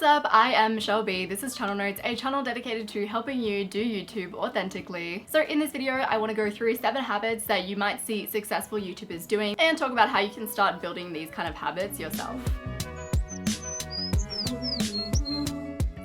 What's up? I am Shelby. This is Channel Notes, a channel dedicated to helping you do YouTube authentically. So in this video, I want to go through 7 habits that you might see successful YouTubers doing and talk about how you can start building these kind of habits yourself.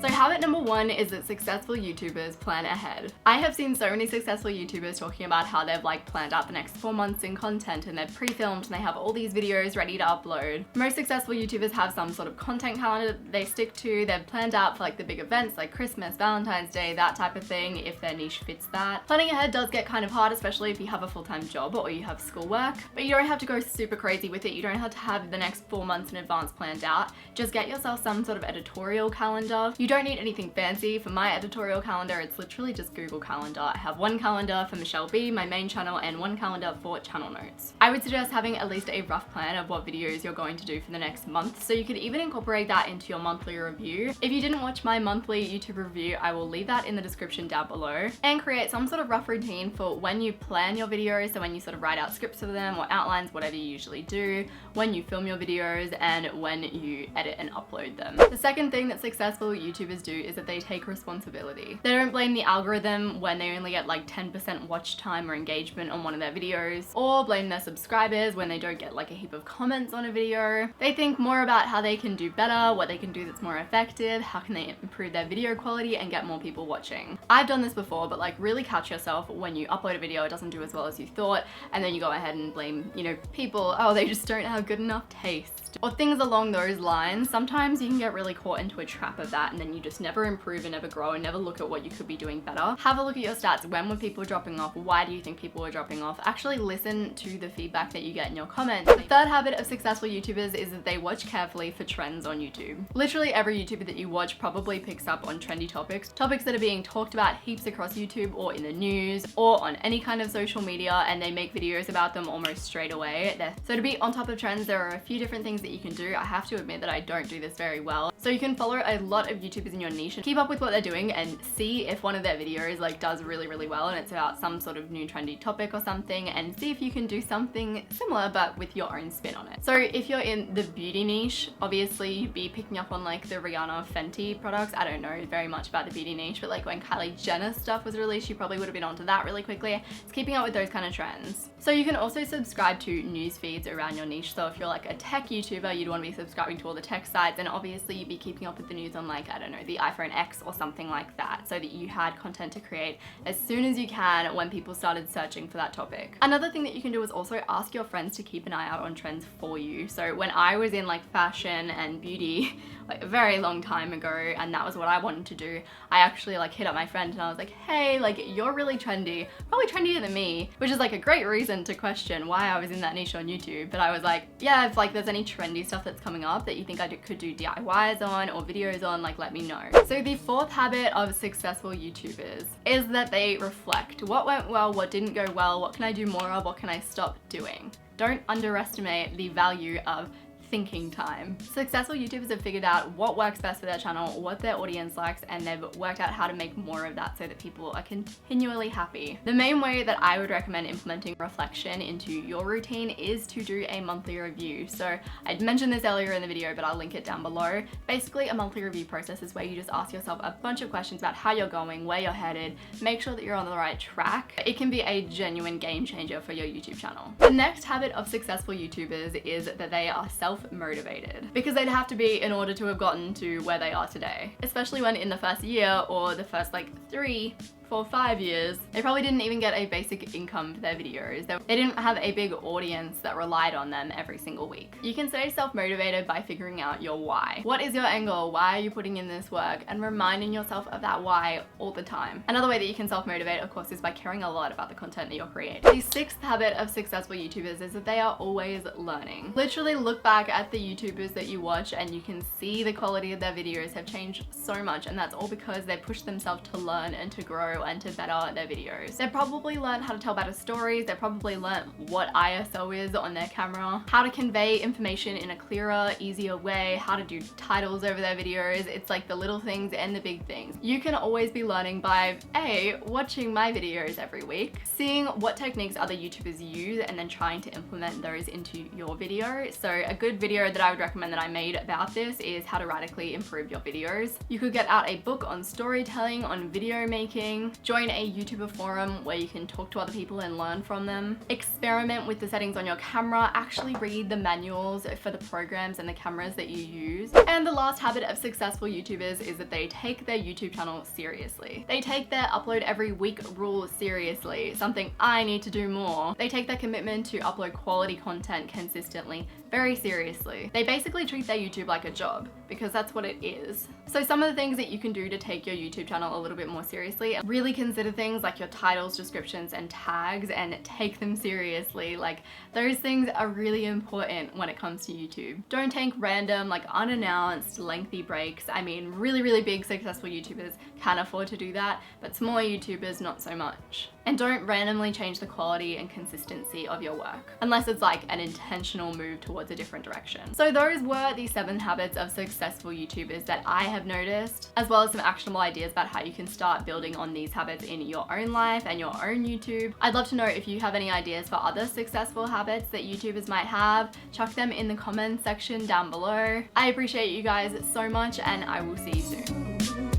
So habit number 1 is that successful YouTubers plan ahead. I have seen so many successful YouTubers talking about how they've planned out the next 4 months in content and they've pre-filmed and they have all these videos ready to upload. Most successful YouTubers have some sort of content calendar that they stick to. They've planned out for the big events like Christmas, Valentine's Day, that type of thing, if their niche fits that. Planning ahead does get kind of hard, especially if you have a full-time job or you have schoolwork, but you don't have to go super crazy with it. You don't have to have the next 4 months in advance planned out. Just get yourself some sort of editorial calendar. You don't need anything fancy. For my editorial calendar, it's literally just Google Calendar. I have one calendar for Michelle B, my main channel, and one calendar for Channel Notes. I would suggest having at least a rough plan of what videos you're going to do for the next month, so you could even incorporate that into your monthly review. If you didn't watch my monthly YouTube review, I will leave that in the description down below, and create some sort of rough routine for when you plan your videos, so when you sort of write out scripts for them or outlines, whatever you usually do, when you film your videos, and when you edit and upload them. The second thing that successful YouTubers do is that they take responsibility. They don't blame the algorithm when they only get 10% watch time or engagement on one of their videos, or blame their subscribers when they don't get a heap of comments on a video. They think more about how they can do better, what they can do that's more effective, how can they improve their video quality and get more people watching. I've done this before, but really catch yourself when you upload a video, it doesn't do as well as you thought, and then you go ahead and blame, people, oh, they just don't have good enough taste, or things along those lines. Sometimes you can get really caught into a trap of that, and then you just never improve and never grow and never look at what you could be doing better. Have a look at your stats. When were people dropping off? Why do you think people were dropping off? Actually listen to the feedback that you get in your comments. The third habit of successful YouTubers is that they watch carefully for trends on YouTube. Literally every YouTuber that you watch probably picks up on trendy topics that are being talked about heaps across YouTube or in the news or on any kind of social media, and they make videos about them almost straight away. So to be on top of trends, there are a few different things that you can do. I have to admit that I don't do this very well. So you can follow a lot of YouTubers in your niche and keep up with what they're doing and see if one of their videos does really well and it's about some sort of new trendy topic or something, and see if you can do something similar but with your own spin on it. So if you're in the beauty niche, obviously you'd be picking up on the Rihanna Fenty products. I don't know very much about the beauty niche, but when Kylie Jenner stuff was released, you probably would have been onto that really quickly. It's keeping up with those kind of trends. So you can also subscribe to news feeds around your niche. So if you're a tech YouTuber, you'd want to be subscribing to all the tech sites, and obviously you'd be keeping up with the news on I don't know, the iPhone X or something like that, so that you had content to create as soon as you can when people started searching for that topic. Another thing that you can do is also ask your friends to keep an eye out on trends for you. So when I was in fashion and beauty a very long time ago, and that was what I wanted to do, I actually hit up my friend and I was like, hey, you're really trendy, probably trendier than me, which is a great reason to question why I was in that niche on YouTube. But I was like, yeah, if there's any trendy stuff that's coming up that you think I could do DIYs on or videos on, let me know. So the fourth habit of successful YouTubers is that they reflect. What went well, what didn't go well, what can I do more of, what can I stop doing? Don't underestimate the value of thinking time. Successful YouTubers have figured out what works best for their channel, what their audience likes, and they've worked out how to make more of that so that people are continually happy. The main way that I would recommend implementing reflection into your routine is to do a monthly review. So I'd mentioned this earlier in the video, but I'll link it down below. Basically, a monthly review process is where you just ask yourself a bunch of questions about how you're going, where you're headed, make sure that you're on the right track. It can be a genuine game changer for your YouTube channel. The next habit of successful YouTubers is that they are self-motivated, because they'd have to be in order to have gotten to where they are today, especially when in the first year or the first 3, 4, 5 years, they probably didn't even get a basic income for their videos. They didn't have a big audience that relied on them every single week. You can stay self-motivated by figuring out your why. What is your end goal? Why are you putting in this work? And reminding yourself of that why all the time. Another way that you can self-motivate, of course, is by caring a lot about the content that you're creating. The sixth habit of successful YouTubers is that they are always learning. Literally look back at the YouTubers that you watch and you can see the quality of their videos have changed so much, and that's all because they pushed themselves to learn and to grow grow and to better their videos. They've probably learned how to tell better stories, they've probably learned what ISO is on their camera, how to convey information in a clearer, easier way, how to do titles over their videos. It's like the little things and the big things. You can always be learning by A, watching my videos every week, seeing what techniques other YouTubers use and then trying to implement those into your video. So a good video that I would recommend that I made about this is how to radically improve your videos. You could get out a book on storytelling, on video making, join a YouTuber forum where you can talk to other people and learn from them, experiment with the settings on your camera, actually read the manuals for the programs and the cameras that you use. And the last habit of successful YouTubers is that they take their YouTube channel seriously. They take their upload every week rule seriously, something I need to do more. They take their commitment to upload quality content consistently very seriously. They basically treat their YouTube like a job, because that's what it is. So some of the things that you can do to take your YouTube channel a little bit more seriously, really consider things like your titles, descriptions, and tags, and take them seriously. Like, those things are really important when it comes to YouTube. Don't take random, like unannounced, lengthy breaks. I mean, really big successful YouTubers can afford to do that, but smaller YouTubers, not so much. And don't randomly change the quality and consistency of your work, unless it's like an intentional move towards a different direction. So those were the 7 habits of successful YouTubers that I have noticed, as well as some actionable ideas about how you can start building on these habits in your own life and your own YouTube. I'd love to know if you have any ideas for other successful habits that YouTubers might have. Chuck them in the comments section down below. I appreciate you guys so much, and I will see you soon.